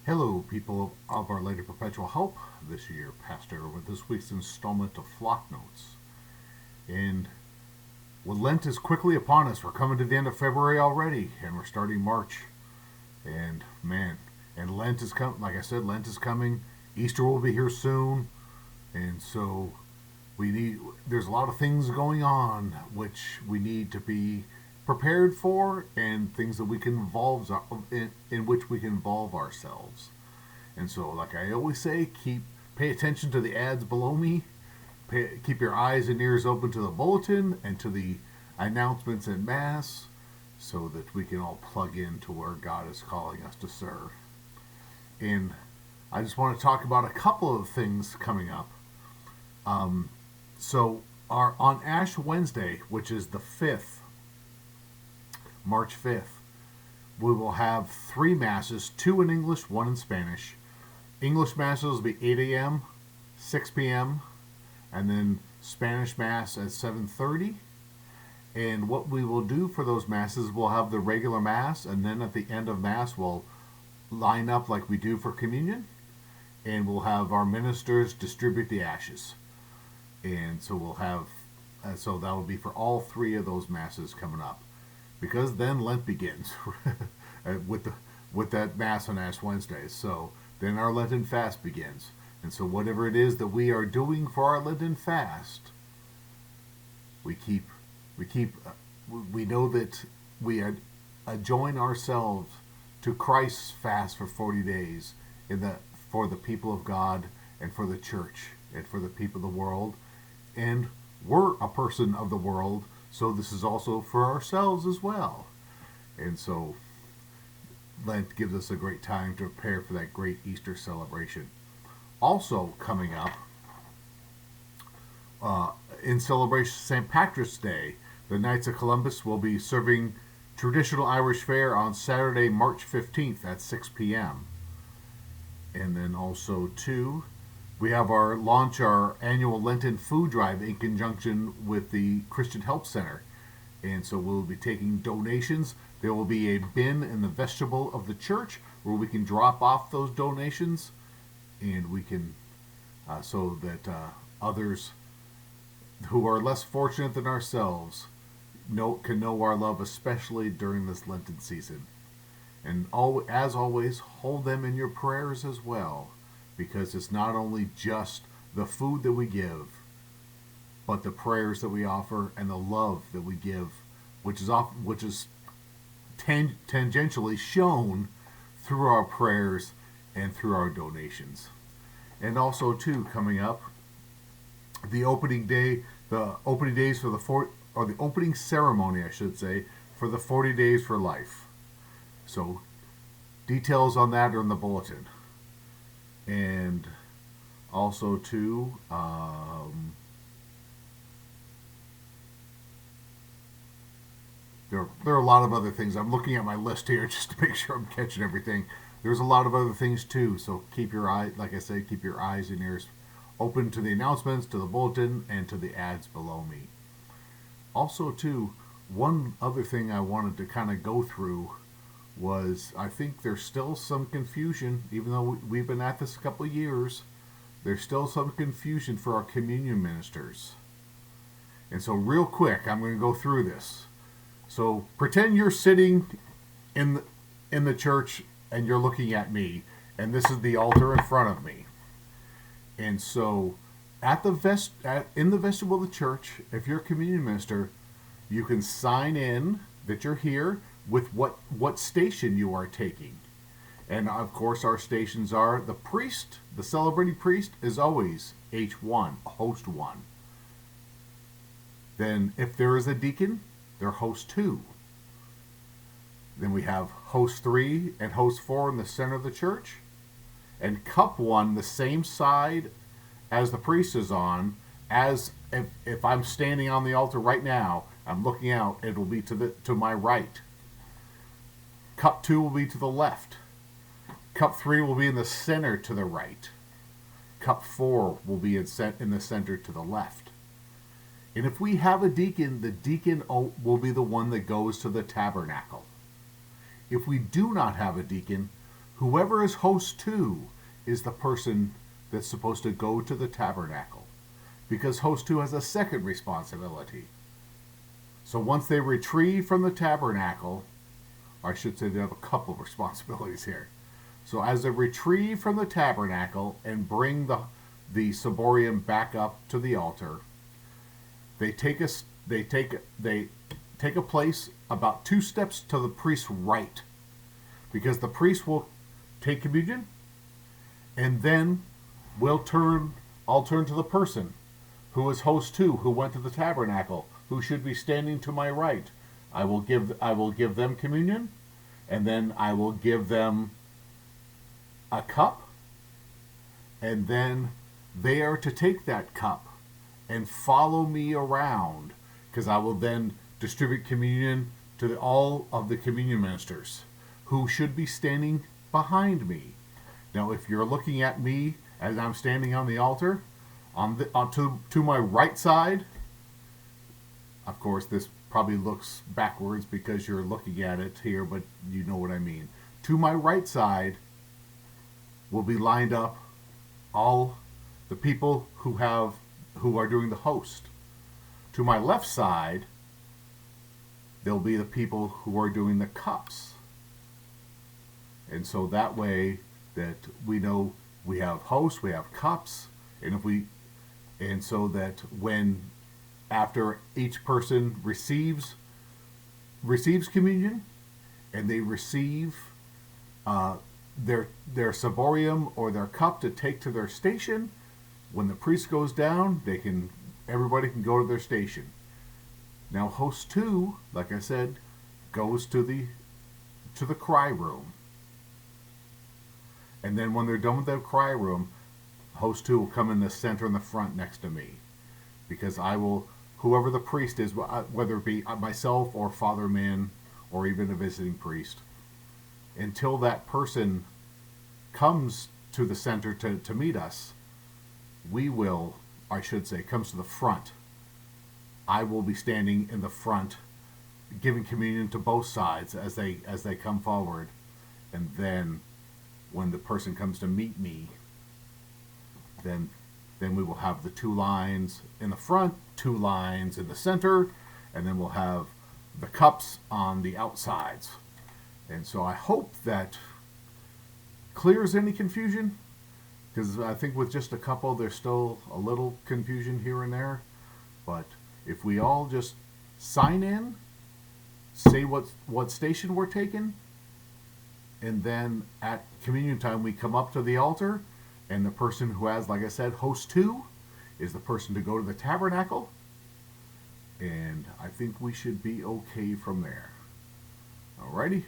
Hello, people of Our Lady of Perpetual Help. This year, Pastor, with this week's installment of Flock Notes. And well, Lent is quickly upon us. We're coming to the end of February already, and we're starting March. And man, and Lent is coming. Like I said, Lent is coming. Easter will be here soon, and so we need. There's a lot of things going on which we need to be prepared for, and things that we can involve in which we can involve ourselves. And so, like I always say, pay attention to the ads below me. Keep your eyes and ears open to the bulletin and to the announcements in Mass so that we can all plug into where God is calling us to serve. And I just want to talk about a couple of things coming up. So, on Ash Wednesday, which is the 5th, March 5th, we will have three Masses, two in English, one in Spanish. English Masses will be 8 a.m., 6 p.m., and then Spanish Mass at 7:30. And what we will do for those Masses, we'll have the regular Mass, and then at the end of Mass, we'll line up like we do for communion, and we'll have our ministers distribute the ashes. And so we'll have, so that will be for all three of those Masses coming up. Because then Lent begins with that Mass on Ash Wednesday. So then our Lenten fast begins. And so whatever it is that we are doing for our Lenten fast, we know that we join ourselves to Christ's fast for 40 days for the people of God and for the church and for the people of the world. And we're a person of the world, so this is also for ourselves as well. And so Lent gives us a great time to prepare for that great Easter celebration. Also coming up, in celebration of St. Patrick's Day, the Knights of Columbus will be serving traditional Irish fare on Saturday, March 15th at 6 p.m. And then also, too, we have our annual Lenten food drive in conjunction with the Christian Help Center. And so we'll be taking donations. There will be a bin in the vestibule of the church where we can drop off those donations, and we can, so that others who are less fortunate than ourselves can know our love, especially during this Lenten season. And as always, hold them in your prayers as well, because it's not only just the food that we give, but the prayers that we offer and the love that we give, which is tangentially shown through our prayers and through our donations. And also, too, coming up, the opening days for the opening ceremony, I should say, for the 40 Days for Life. So, details on that are in the bulletin. And also, too, there are a lot of other things. I'm looking at my list here just to make sure I'm catching everything. There's a lot of other things too, so keep your eyes and ears open to the announcements, to the bulletin, and to the ads below me. Also, too, one other thing I wanted to kind of go through was, I think there's still some confusion, even though we've been at this a couple of years. There's still some confusion for our communion ministers. And so, real quick, I'm going to go through this. So pretend you're sitting in the church and you're looking at me, and this is the altar in front of me. And so in the vestibule of the church, if you're a communion minister, you can sign in that you're here with what station you are taking. And of course, our stations are the priest, the celebrating priest is always H1, host 1. Then if there is a deacon, they're host 2. Then we have host 3 and host 4 in the center of the church. And cup 1, the same side as the priest is on, as if I'm standing on the altar right now, I'm looking out, it will be to my right. Cup 2 will be to the left. Cup 3 will be in the center to the right. Cup 4 will be in the center to the left. And if we have a deacon, the deacon will be the one that goes to the tabernacle. If we do not have a deacon, Whoever is host two is the person that's supposed to go to the tabernacle, because host two has a second responsibility. So once they retrieve from the tabernacle, or I should say they have a couple of responsibilities here. So as they retrieve from the tabernacle and bring the ciborium back up to the altar, they take a place about 2 steps to the priest's right, because the priest will take communion, and then I'll turn to the person who is host two, who went to the tabernacle, who should be standing to my right. I will give them communion, and then I will give them a cup, and then they are to take that cup and follow me around, because I will then distribute communion to all of the communion ministers who should be standing behind me. Now, if you're looking at me as I'm standing on the altar, to my right side, of course, this probably looks backwards because you're looking at it here, but you know what I mean. To my right side will be lined up all the people who are doing the host. To my left side, there'll be the people who are doing the cups. And so that way that we know we have hosts, we have cups, and so that when after each person receives communion, and they receive their ciborium or their cup to take to their station, when the priest goes down, everybody can go to their station. Now host two, like I said, goes to the cry room. And then when they're done with the cry room, host two will come in the center in the front next to me, because whoever the priest is, whether it be myself or Father Min or even a visiting priest, until that person comes to the center to meet us, comes to the front. I will be standing in the front, giving communion to both sides as they come forward, and then when the person comes to meet me, then we will have the 2 lines in the front, 2 lines in the center, and then we'll have the cups on the outsides. And so I hope that clears any confusion, because I think with just a couple there's still a little confusion here and there. But if we all just sign in, say what station we're taking, and then at communion time we come up to the altar, and the person who has, like I said, host 2 is the person to go to the tabernacle, and I think we should be okay from there. Alrighty.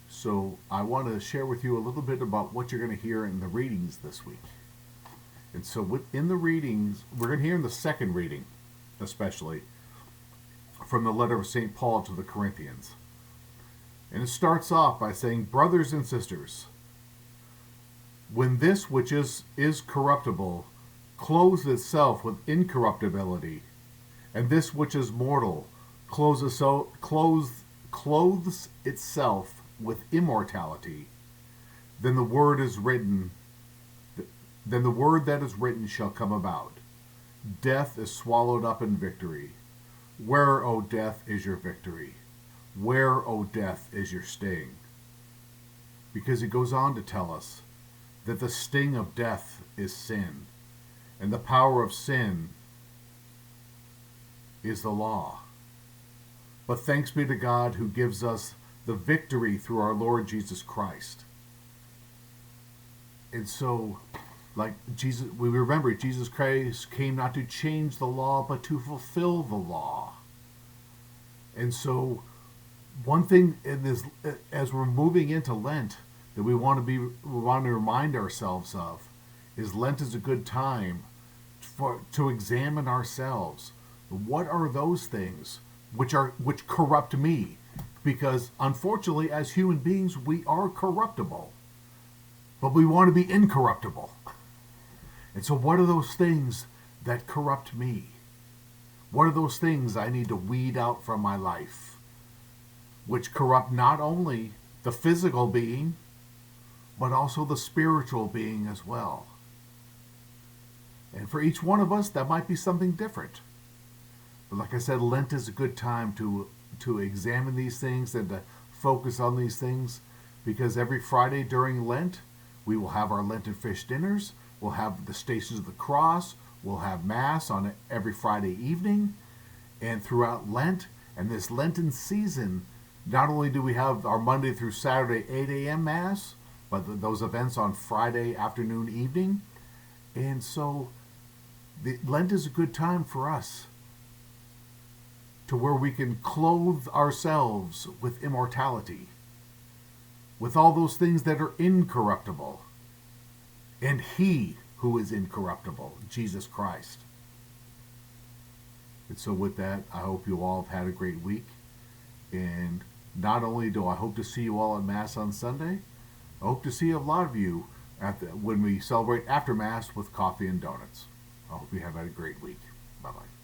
So I want to share with you a little bit about what you're going to hear in the readings this week. And so within the readings, we're going to hear in the second reading, especially, from the letter of St. Paul to the Corinthians. And it starts off by saying, "Brothers and sisters, when this which is corruptible clothes itself with incorruptibility, and this which is mortal clothes itself with immortality, then the word that is written shall come about. Death is swallowed up in victory. Where, O death, is your victory? Where, O death, is your sting?" Because it goes on to tell us that the sting of death is sin, and the power of sin is the law. But thanks be to God who gives us the victory through our Lord Jesus Christ. And so, like Jesus, we remember Jesus Christ came not to change the law, but to fulfill the law. And so, one thing in this, as we're moving into Lent, that we want to remind ourselves of, is Lent is a good time to examine ourselves. What are those things which corrupt me? Because unfortunately, as human beings, we are corruptible, but we want to be incorruptible. And so what are those things that corrupt me? What are those things I need to weed out from my life, which corrupt not only the physical being, but also the spiritual being as well. And for each one of us, that might be something different. But like I said, Lent is a good time to examine these things and to focus on these things, because every Friday during Lent, we will have our Lenten fish dinners. We'll have the Stations of the Cross. We'll have Mass on every Friday evening. And throughout Lent and this Lenten season, not only do we have our Monday through Saturday 8 a.m. Mass, but those events on Friday afternoon, evening. And so Lent is a good time for us to where we can clothe ourselves with immortality, with all those things that are incorruptible, and He who is incorruptible, Jesus Christ. And so with that, I hope you all have had a great week. And not only do I hope to see you all at Mass on Sunday, I hope to see a lot of you when we celebrate after Mass with coffee and donuts. I hope you have had a great week. Bye-bye.